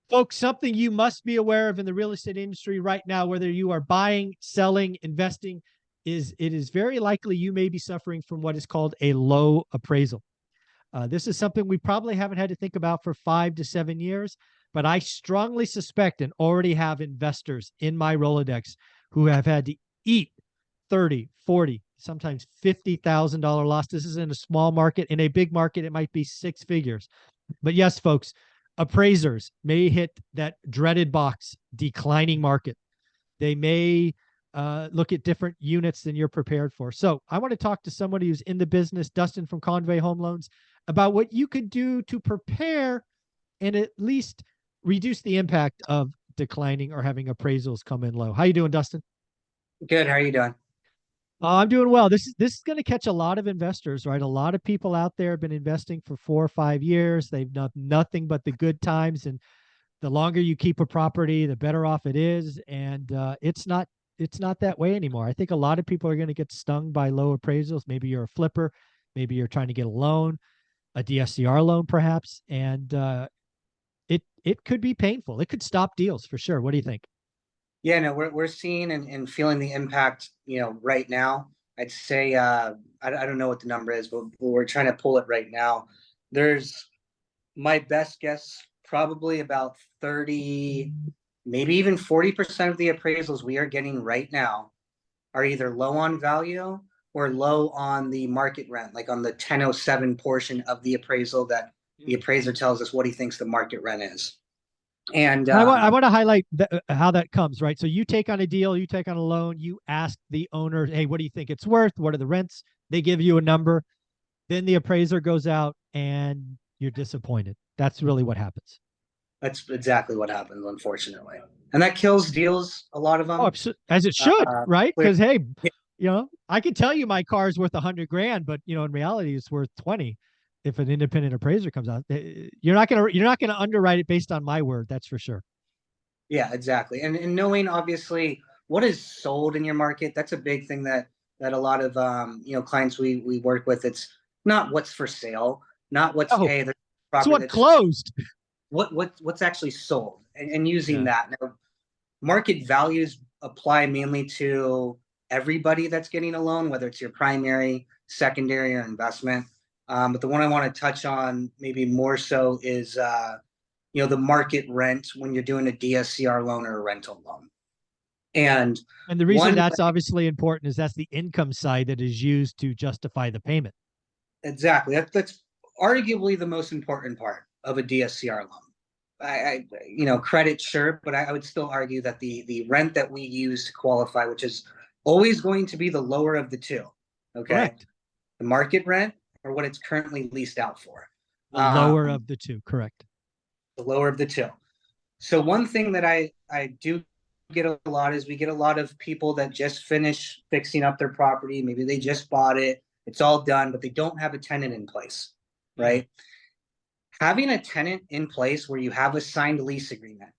Folks, something you must be aware of in the real estate industry right now, whether you are buying, selling, investing, is it is very likely you may be suffering from what is called a low appraisal. This is something we probably haven't had to think about for 5 to 7 years, but I strongly suspect and already have investors in my Rolodex who have had to eat 30, 40, sometimes $50,000 loss. This is in a small market. In a big market, it might be six figures. But yes, folks, appraisers may hit that dreaded box, declining market. They may look at different units than you're prepared for. So I want to talk to somebody who's in the business, Dustin from Conway Home Loans, about what you could do to prepare and at least reduce the impact of declining or having appraisals come in low. How you doing, Dustin? Good. How are you doing? I'm doing well. This is going to catch a lot of investors, right? A lot of people out there have been investing for 4 or 5 years. They've done nothing but the good times, and the longer you keep a property, the better off it is. And it's not that way anymore. I think a lot of people are going to get stung by low appraisals. Maybe you're a flipper, maybe you're trying to get a loan, a DSCR loan, perhaps, and it could be painful. It could stop deals for sure. What do you think? Yeah, no, we're seeing and feeling the impact, right now. I'd say I don't know what the number is, but we're trying to pull it right now. There's my best guess, probably about 30, maybe even 40% of the appraisals we are getting right now are either low on value or low on the market rent, like on the 1007 portion of the appraisal that the appraiser tells us what he thinks the market rent is. And I want to highlight how that comes, right? So you take on a deal, you take on a loan, you ask the owner, hey, what do you think it's worth? What are the rents? They give you a number. Then the appraiser goes out and you're disappointed. That's really what happens. That's exactly what happens, unfortunately. And that kills deals, a lot of Oh, them. as it should, right? Clear. Because hey, I can tell you my car is worth 100 grand, but in reality, it's worth 20. If an independent appraiser comes out, you're not gonna underwrite it based on my word. That's for sure. Yeah, exactly. And knowing obviously what is sold in your market, that's a big thing that a lot of clients we work with. It's not what's for sale, not what's Oh, hey, there's it's property what that's closed. what's actually sold and using Yeah. that. Now, market values apply mainly to everybody that's getting a loan, whether it's your primary, secondary, or investment. But the one I want to touch on maybe more so is the market rent when you're doing a DSCR loan or a rental loan. And And the reason one that's obviously important is that's the income side that is used to justify the payment. exactly that's arguably the most important part of a DSCR loan. Credit sure, but I would still argue that the rent that we use to qualify, which is always going to be the lower of the two, okay, Correct. the market rent or what it's currently leased out for, The lower of the two. Correct. the lower of the two. So one thing that I do get a lot is we get a lot of people that just finish fixing up their property. Maybe they just bought it, it's all done, but they don't have a tenant in place, right? Having a tenant in place where you have a signed lease agreement,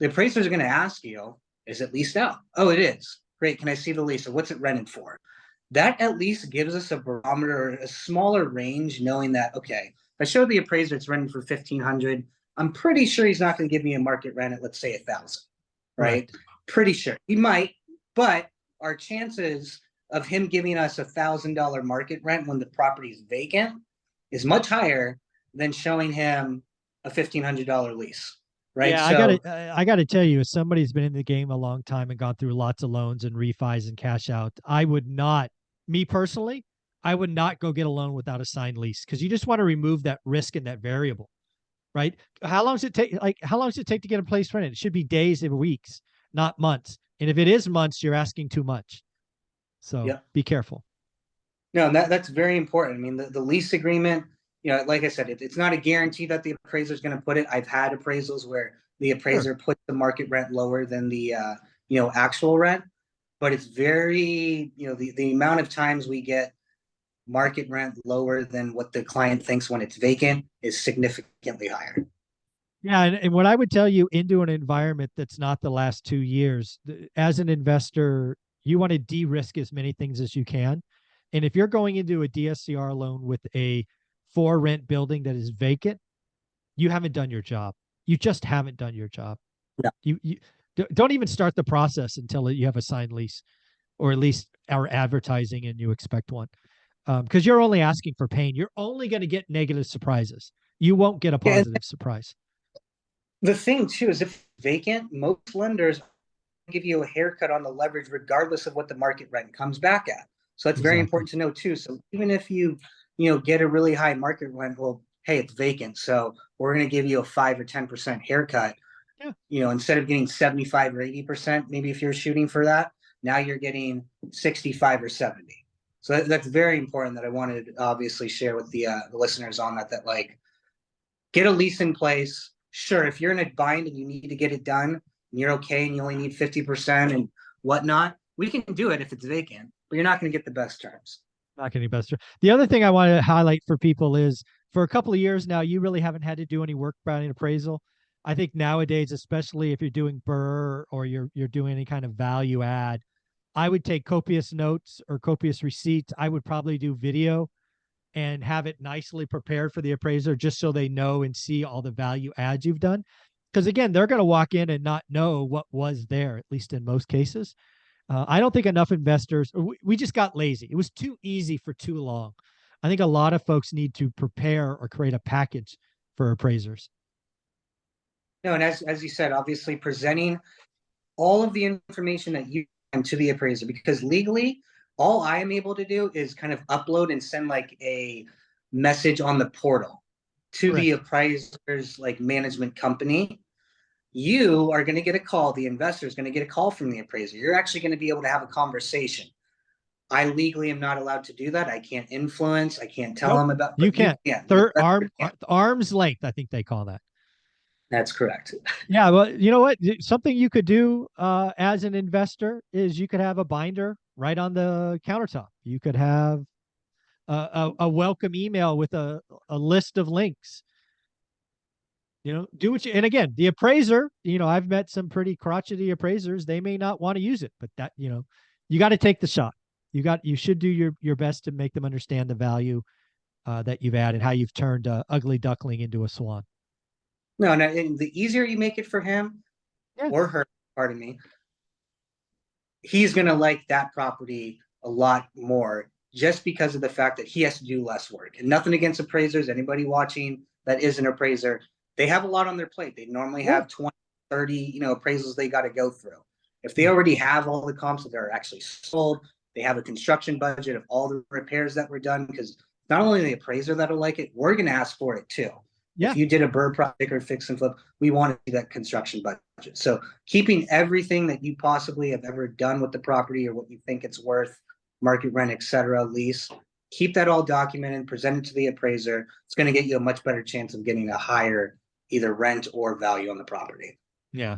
the appraisers are going to ask you, is it leased out? Oh, it is. Great. Can I see the lease? Or what's it rented for? That at least gives us a barometer, a smaller range, knowing that, okay, if I show the appraiser it's rented for 1,500, I'm pretty sure he's not going to give me a market rent at, let's say, 1,000, right? Correct. Pretty sure. He might, but our chances of him giving us $1,000 market rent when the property is vacant is much higher than showing him a $1,500 lease, right? Yeah, So I gotta tell you, as somebody who's been in the game a long time and gone through lots of loans and refis and cash out, I would not, me personally, I would not go get a loan without a signed lease because you just want to remove that risk and that variable, right? How long does it take? Like, how long does it take to get a place rented? It should be days and weeks, not months. And if it is months, you're asking too much. So yeah, be careful. no, that's very important. I mean, the lease agreement, like I said, it's not a guarantee that the appraiser is going to put it. I've had appraisals where the Sure. appraiser put the market rent lower than the actual rent, but it's very, the amount of times we get market rent lower than what the client thinks when it's vacant is significantly higher. Yeah, and what I would tell you into an environment that's not the last 2 years, as an investor, you want to de-risk as many things as you can. And if you're going into a DSCR loan with a for rent building that is vacant, you haven't done your job. You just haven't done your job. No. You don't even start the process until you have a signed lease, or at least are advertising and you expect one. Because you're only asking for pain. You're only going to get negative surprises. You won't get a Yeah, and positive surprise. the thing too is if vacant, most lenders give you a haircut on the leverage regardless of what the market rent comes back at. So that's very Exactly. important to know too. So even if you get a really high market rent, well, hey, it's vacant, so we're going to give you a 5 or 10% haircut. Yeah. Instead of getting 75 or 80%, maybe if you're shooting for that, now you're getting 65 or 70. So that's very important that I wanted to obviously share with the listeners on that like get a lease in place. Sure, if you're in a bind and you need to get it done and you're okay and you only need 50% and whatnot, we can do it if it's vacant, but you're not going to get the best terms. Not getting better. The other thing I want to highlight for people is for a couple of years now, you really haven't had to do any work about an appraisal. I think nowadays, especially if you're doing BRRRR or you're doing any kind of value add, I would take copious notes or copious receipts. I would probably do video and have it nicely prepared for the appraiser just so they know and see all the value adds you've done. Because again, they're going to walk in and not know what was there, at least in most cases. I don't think enough investors, we just got lazy. It was too easy for too long. I think a lot of folks need to prepare or create a package for appraisers. No, and as you said, obviously presenting all of the information that you can to the appraiser, because legally, all I am able to do is kind of upload and send like a message on the portal to the Correct. appraiser's like management company. You are going to get a call. The investor is going to get a call from the appraiser. You're actually going to be able to have a conversation. I legally am not allowed to do that. I can't influence. I can't tell Nope. them about, You but you can't. can. The Third investor can. arm's length, I think they call that. That's correct. Yeah, well, you know what? Something you could do as an investor is you could have a binder right on the countertop. You could have a welcome email with a list of links. Do what you, and again, the appraiser, I've met some pretty crotchety appraisers. They may not want to use it, but you got to take the shot. You should do your best to make them understand the value that you've added, how you've turned a ugly duckling into a swan. No, no, and the easier you make it for him Yeah. or her, pardon me, he's going to like that property a lot more just because of the fact that he has to do less work. And nothing against appraisers, anybody watching that is an appraiser, they have a lot on their plate. They normally have 20, 30, appraisals they got to go through. If they already have all the comps that are actually sold, they have a construction budget of all the repairs that were done, because not only the appraiser that'll like it, we're going to ask for it too. Yeah. If you did a BRRRR project or fix and flip, we want to see that construction budget. So keeping everything that you possibly have ever done with the property or what you think it's worth, market rent, etc., lease, keep that all documented, present it to the appraiser. It's going to get you a much better chance of getting a higher either rent or value on the property. Yeah.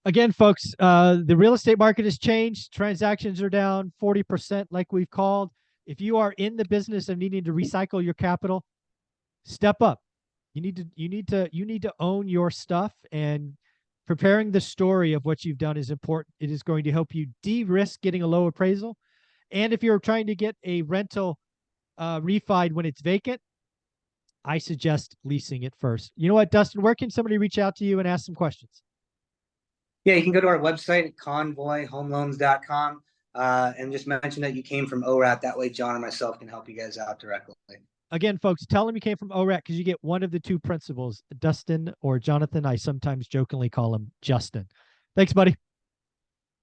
Again, folks, the real estate market has changed. Transactions are down 40%, like we've called. If you are in the business of needing to recycle your capital, step up. You need to own your stuff, and preparing the story of what you've done is important. It is going to help you de-risk getting a low appraisal. And if you're trying to get a rental refied when it's vacant, I suggest leasing it first. You know what, Dustin, where can somebody reach out to you and ask some questions? Yeah, you can go to our website at convoyhomeloans.com and just mention that you came from ORAT. That way, John and myself can help you guys out directly. Again, folks, tell them you came from ORAT because you get one of the two principals, Dustin or Jonathan. I sometimes jokingly call him Justin. Thanks, buddy.